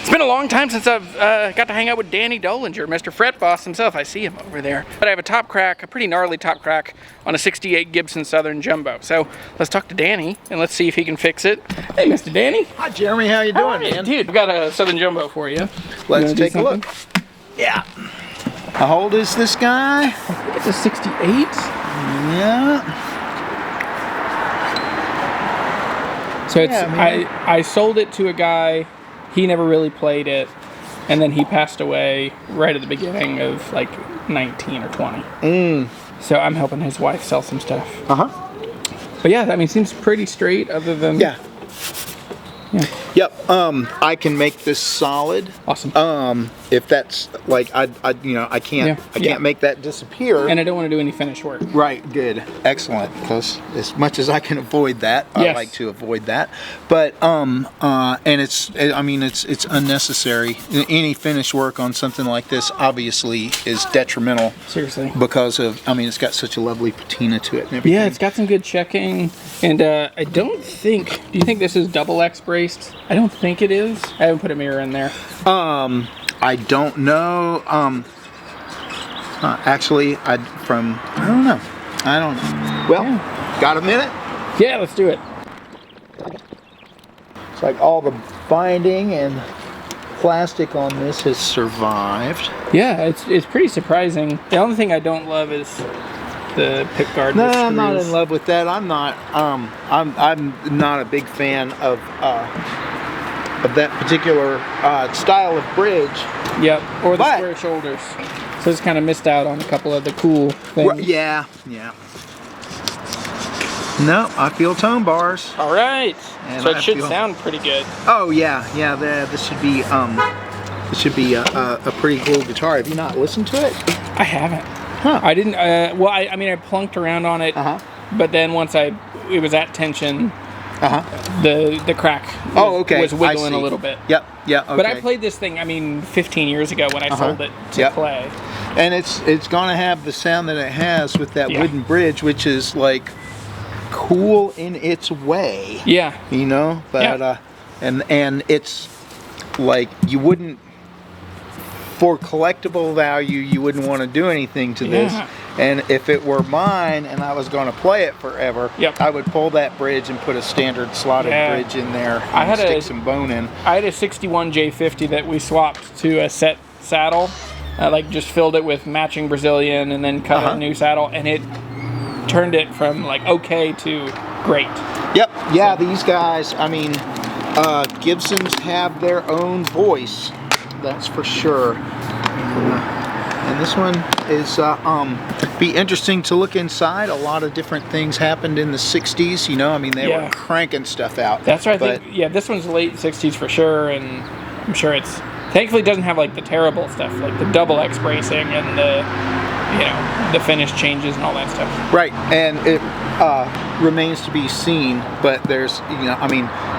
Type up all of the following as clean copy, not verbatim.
It's been a long time since I've got to hang out with Danny Dolinger, Mr. Fret Boss himself. I see him over there. But I have a top crack, a pretty gnarly top crack on a 68 Gibson Southern Jumbo. So let's talk to Danny and let's see if he can fix it. Hey, Mr. Danny. Hi, Jeremy. How you doing, man? Dude, we've got a Southern Jumbo for you. Let's take a look. Yeah. How old is this guy? I think it's a 68. Yeah. So it's I sold it to a guy. He never really played it, and then he passed away right at the beginning of like 19 or 20. So I'm helping his wife sell some stuff. But yeah, I mean, seems pretty straight other than... Yeah. Yep. I can make this solid. Awesome. If that's like I can't make that disappear. And I don't want to do any finish work. Right. Good. Excellent. Because as much as I can avoid that, I like to avoid that. But and it's unnecessary. Any finish work on something like this obviously is detrimental. Seriously. Because of it's got such a lovely patina to it and everything. Yeah, it's got some good checking. And I don't think. Do you think this is double X braced? I don't think it is. I haven't put a mirror in there. I don't know. Actually, I don't know. Well, got a minute? Yeah, let's do it. It's like all the binding and plastic on this has survived. Yeah, it's pretty surprising. The only thing I don't love is the pick guard. No, I'm not in love with that. I'm not. I'm not a big fan of that particular style of bridge. Yep, or the square shoulders. So it's kind of missed out on a couple of the cool things. Yeah. No, I feel tone bars. All right. And so it should sound pretty good. Oh yeah. This should be a pretty cool guitar. Have you not listened to it? I haven't. Huh. I didn't. Well, I mean, I plunked around on it, but then once it was at tension. The crack was wiggling a little bit. Yep. Okay. But I played this thing, 15 years ago when I sold it to Clay. And it's going to have the sound that it has with that wooden bridge, which is like cool in its way. Yeah. But and it's like you wouldn't, for collectible value, you wouldn't want to do anything to this. And if it were mine and I was going to play it forever, I would pull that bridge and put a standard slotted bridge in there and stick some bone in. I had a 61 J50 that we swapped to a set saddle. I just filled it with matching Brazilian and then cut a new saddle, and it turned it from okay to great. Yep. Yeah, these guys, Gibsons have their own voice. That's for sure. And this one is be interesting to look inside. A lot of different things happened in the 60s, they were cranking stuff out. That's right. This one's late 60s for sure, and I'm sure it's thankfully doesn't have the terrible stuff, like the double X bracing and the finish changes and all that stuff. Right, and it remains to be seen, but there's,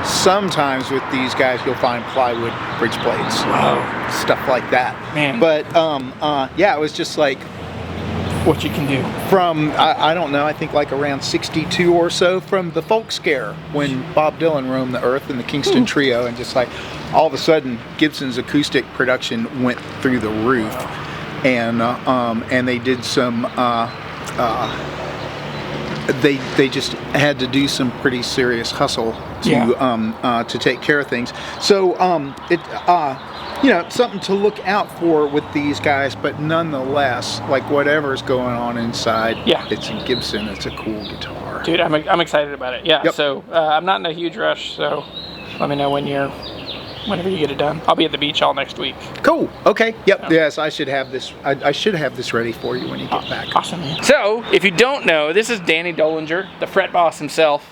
sometimes with these guys you'll find plywood bridge plates, stuff like that. Man. But it was just like what you can do from I don't know, I think around 62 or so, from the folk scare when Bob Dylan roamed the earth in the Kingston Trio, and just all of a sudden Gibson's acoustic production went through the roof. And they did some. They just had to do some pretty serious hustle to take care of things. So something to look out for with these guys. But nonetheless, whatever's going on inside, it's a Gibson. It's a cool guitar. Dude, I'm excited about it. Yeah. Yep. So I'm not in a huge rush. So let me know whenever you get it done. I'll be at the beach all next week. Cool. Okay. Yep. Yes, I should have this. I should have this ready for you when you get back. Awesome. Man. So, if you don't know, this is Danny Dolinger, the fret boss himself.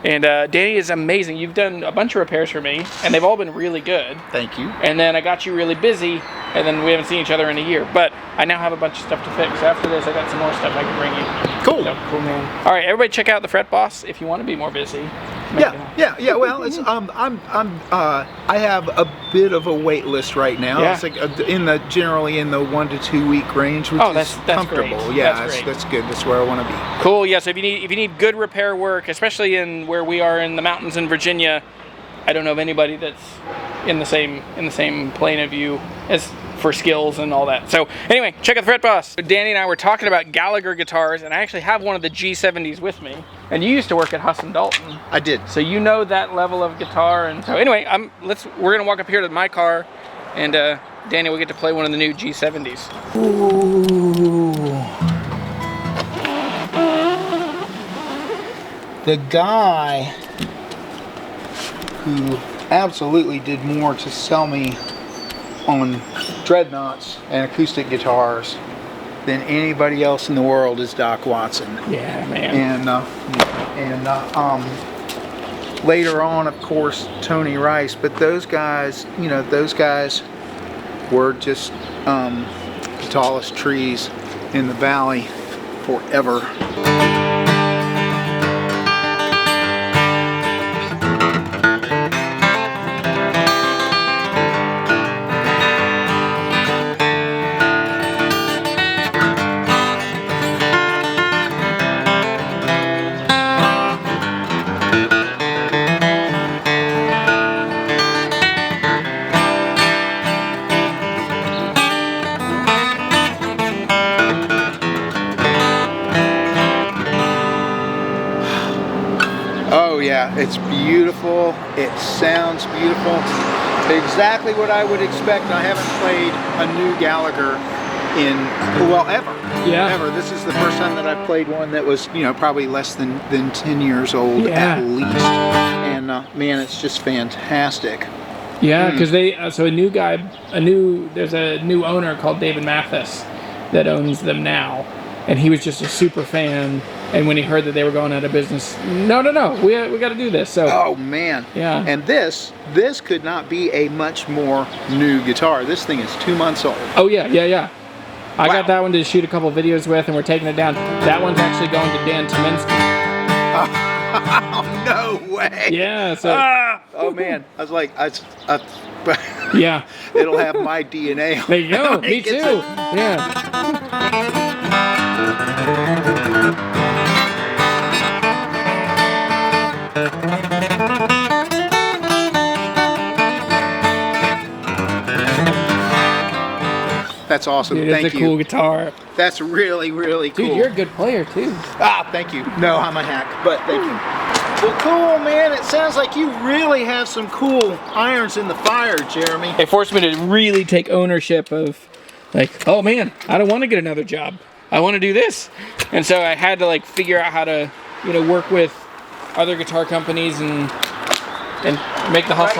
And Danny is amazing. You've done a bunch of repairs for me, and they've all been really good. Thank you. And then I got you really busy, and then we haven't seen each other in a year. But I now have a bunch of stuff to fix. After this, I got some more stuff I can bring you. Cool. So, cool, man. All right, everybody, check out the Fret Boss if you want to be more busy. Yeah. Well, it's I have a bit of a wait list right now. Yeah. It's generally in the 1 to 2 week range, which is comfortable. Great. Yeah, that's good. That's where I want to be. Cool. Yeah. So if you need good repair work, especially in where we are in the mountains in Virginia, I don't know of anybody that's in the same plane of view as for skills and all that. So anyway, check out the Fret Boss. Danny and I were talking about Gallagher guitars, and I actually have one of the G70s with me. And you used to work at Huss and Dalton. I did. So you know that level of guitar. And so anyway, we're gonna walk up here to my car, and Danny will get to play one of the new G70s. Ooh. The guy who absolutely did more to sell me on dreadnoughts and acoustic guitars than anybody else in the world is Doc Watson. Yeah, man. And later on, of course, Tony Rice. But those guys, you know, those guys were just the tallest trees in the valley forever. Yeah, it's beautiful. It sounds beautiful. Exactly what I would expect. I haven't played a new Gallagher in, well, ever. Yeah. Ever. This is the first time that I've played one that was, you know, probably less than 10 years old at least. And man, it's just fantastic. Yeah, because so there's a new owner called David Mathis that owns them now, and he was just a super fan. And when he heard that they were going out of business, no, we got to do this. So. Oh man. Yeah. And this could not be a much more new guitar. This thing is 2 months old. Oh yeah. I got that one to shoot a couple videos with, and we're taking it down. That one's actually going to Dan Tominsky. Oh, no way. Yeah. So. Oh man, I was like, yeah. It'll have my DNA on There you go. Me too. Yeah. That's awesome. Dude, thank you. It's a cool guitar. That's really, really cool. Dude, you're a good player too. Ah, thank you. No, I'm a hack, but thank you. Well, cool, man. It sounds like you really have some cool irons in the fire, Jeremy. It forced me to really take ownership of, like, oh man, I don't want to get another job. I want to do this. And so I had to like figure out how to, you know, work with other guitar companies and make the hustle